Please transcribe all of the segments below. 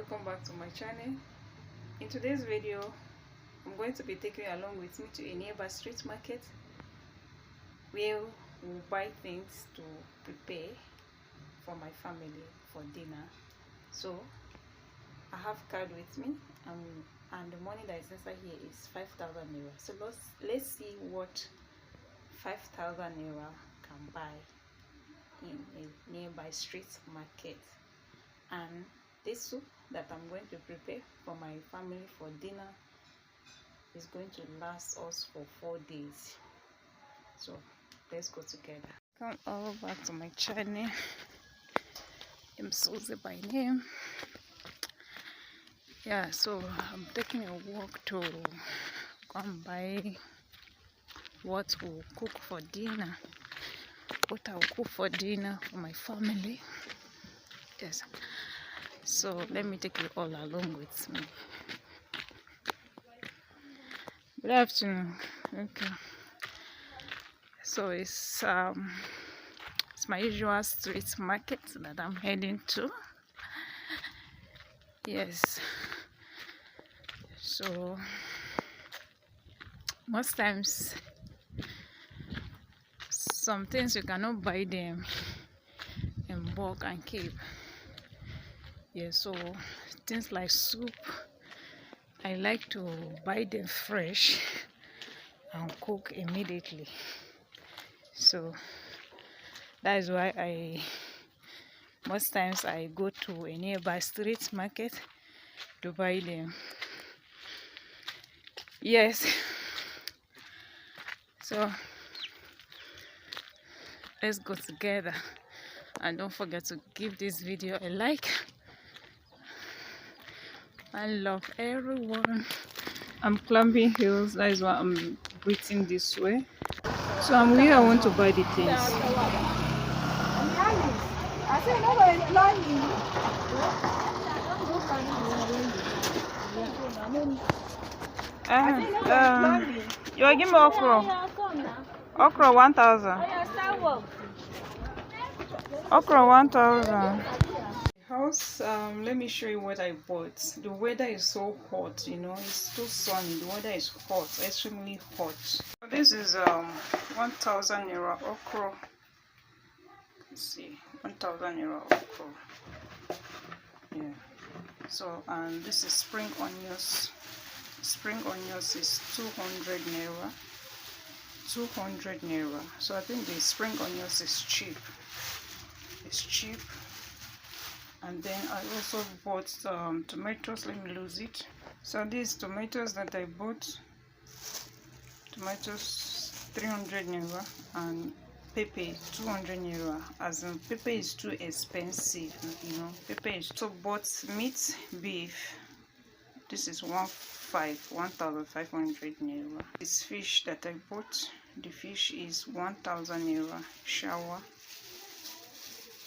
welcome back to my channel. In today's video, I'm going to be taking you along with me to a nearby street market where we'll buy things to prepare for my family for dinner. So I have card with me, and the money that is inside here is 5,000 naira. So let's see what 5,000 naira can buy in a nearby street market. And this soup that I'm going to prepare for my family for dinner is going to last us for 4 days. So let's go together. Come all back to my channel. I'm Susie by name. Yeah, so I'm taking a walk to go and buy what we'll cook for dinner. What I'll cook for dinner for my family. Yes. So let me take you all along with me. Good afternoon. Okay. So it's my usual street market that I'm heading to. Yes. So most times some things you cannot buy them in bulk and keep. Yeah, so things like soup, I like to buy them fresh and cook immediately. So that is why most times I go to a nearby street market to buy them. Yes. So let's go together, and don't forget to give this video a like. I love everyone. I'm climbing hills, that is why I'm breathing this way. So I'm here, I want to buy the things. You are giving me okra. Okra 1,000. Okra 1,000. House, let me show you what I bought. The weather is so hot, you know, it's too sunny. The weather is hot, extremely hot. So this is 1,000 naira okra. Let's see, 1,000 naira okra. Yeah. So and this is spring onions. Spring onions is 200 naira. 200 naira. So I think the spring onions is cheap. It's cheap. And then I also bought tomatoes. Let me lose it. So these tomatoes that I bought, tomatoes 300 naira, and pepper 200 naira. As in pepper is too expensive, you know. Pepper is so. Bought meat, beef. This is 1,500 naira. This fish that I bought, the fish is 1,000 naira. Shower.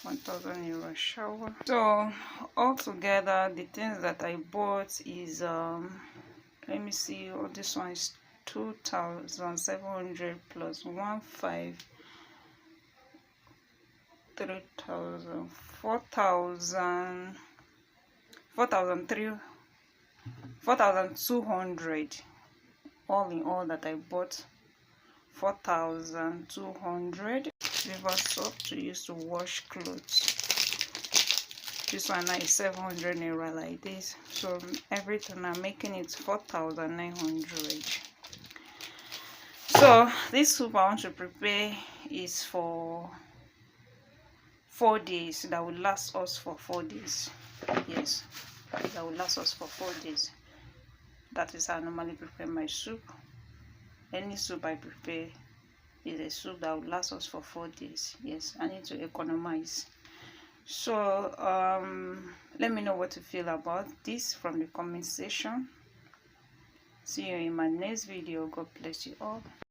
1,000 naira shower. So altogether the things that I bought is let me see, this one is 2,700 plus 1,500, 3,000, 4,000, 4,200. All in all that I bought 4,200. River soap to use to wash clothes. This one is 700 naira like this. So everything I'm making it 4,900. So this soup I want to prepare is for 4 days. That will last us for 4 days. Yes, that will last us for 4 days. That is how I normally prepare my soup. Any soup I prepare is a soup that will last us for 4 days. Yes, I need to economize. So let me know what you feel about this from the comment section. See you in my next video. God bless you all.